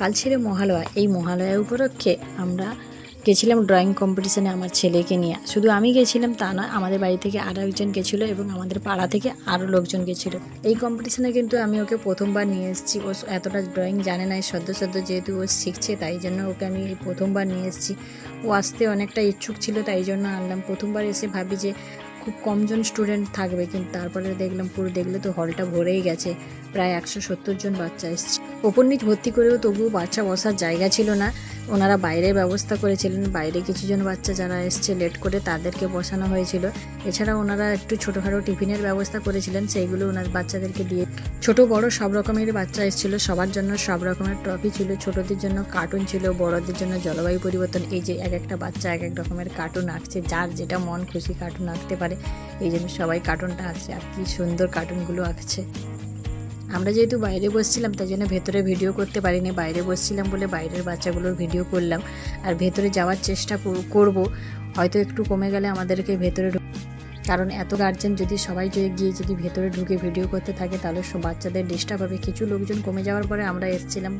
কাল ছিল মহালয়া। এই মহালয়া উপলক্ষে আমরা গেছিলাম ড্রয়িং কম্পিটিশানে আমার ছেলেকে নিয়ে। শুধু আমি গেছিলাম তা নয়, আমাদের বাড়ি থেকে আরও একজন গেছিলো এবং আমাদের পাড়া থেকে আরও লোকজন গেছিলো। এই কম্পিটিশানে কিন্তু আমি ওকে প্রথমবার নিয়ে এসেছি। ও এতটা ড্রয়িং জানে না, সদ্য যেহেতু ও শিখছে, তাই জন্য ওকে আমি এই প্রথমবার নিয়ে এসেছি। ও আসতে অনেকটা ইচ্ছুক ছিল, তাই জন্য আনলাম। প্রথমবার এসে ভাবি যে খুব কমজন স্টুডেন্ট থাকবে, কিন্তু তারপরে দেখলাম পুরো দেখলে তো হলটা ভরেই গেছে। প্রায় 170 জন বাচ্চা এসছে। ওপর নিচ ভর্তি করেও তবুও বাচ্চা বসার জায়গা ছিল না। ওনারা বাইরের ব্যবস্থা করেছিলেন। বাইরে কিছুজন বাচ্চা যারা এসছে লেট করে তাদেরকে বসানো হয়েছিল। এছাড়া ওনারা একটু ছোটোখাটো টিফিনের ব্যবস্থা করেছিলেন, সেইগুলো ওনার বাচ্চাদেরকে দিয়ে। ছোট বড় সব রকমের বাচ্চা এসেছিলো। সবার জন্য সব রকমের ট্রফি ছিল। ছোটদের জন্য কার্টুন ছিল, বড়দের জন্য জলবায়ু পরিবর্তন। এই যে এক একটা বাচ্চা এক এক রকমের কার্টুন আঁকছে, যার যেটা মন খুশি কার্টুন আঁকতে পারে। এই জন্য সবাই কার্টুনটা আঁকছে, আর কি সুন্দর কার্টুনগুলো আঁকছে। আমরা যেহেতু বাইরে বসছিলাম তাই জন্য ভেতরে ভিডিও করতে পারিনি। বাইরে বসছিলাম বলে বাইরের বাচ্চাগুলোর ভিডিও করলাম। আর ভেতরে যাওয়ার চেষ্টা করব, হয়তো একটু কমে গেলে আমাদেরকে ভেতরে, কারণ এত গার্জেন যদি সবাই গিয়ে যদি ভেতরে ঢুকে ভিডিও করতে থাকে তাহলে সব বাচ্চাদের ডিস্টার্ব হবে। কিছু লোকজন কমে যাওয়ার পরে আমরা এসেছিলাম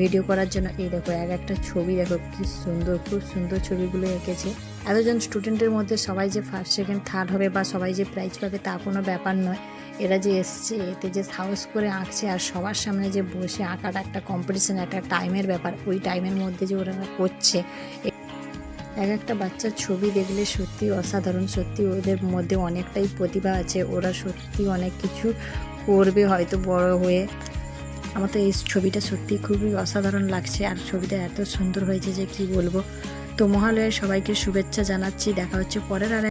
ভিডিও করার জন্য। এই দেখো এক একটা ছবি দেখো কি সুন্দর, খুব সুন্দর ছবিগুলো এঁকেছে। এতজন স্টুডেন্টের মধ্যে সবাই যে ফার্স্ট সেকেন্ড থার্ড হবে বা সবাই যে প্রাইজ পাবে তা কোনো ব্যাপার নয়। এরা যে এসছে এতে যে সাহস করে আঁকছে আর সবার সামনে যে বসে আঁকাটা একটা কম্পিটিশান, একটা টাইমের ব্যাপার। ওই টাইমের মধ্যে যে ওরা করছে, এক একটা বাচ্চার ছবি দেখলে সত্যি অসাধারণ। সত্যি ওদের মধ্যে অনেকটাই প্রতিভা আছে, ওরা সত্যি অনেক কিছু করবে হয়তো বড় হয়ে। আমার তো এই ছবিটা সত্যি খুবই অসাধারণ লাগছে, আর ছবিটা এত সুন্দর হয়েছে যে কি বলবো। তো মহালয়ায় সবাইকে শুভেচ্ছা জানাচ্ছি। দেখা হচ্ছে পরের আর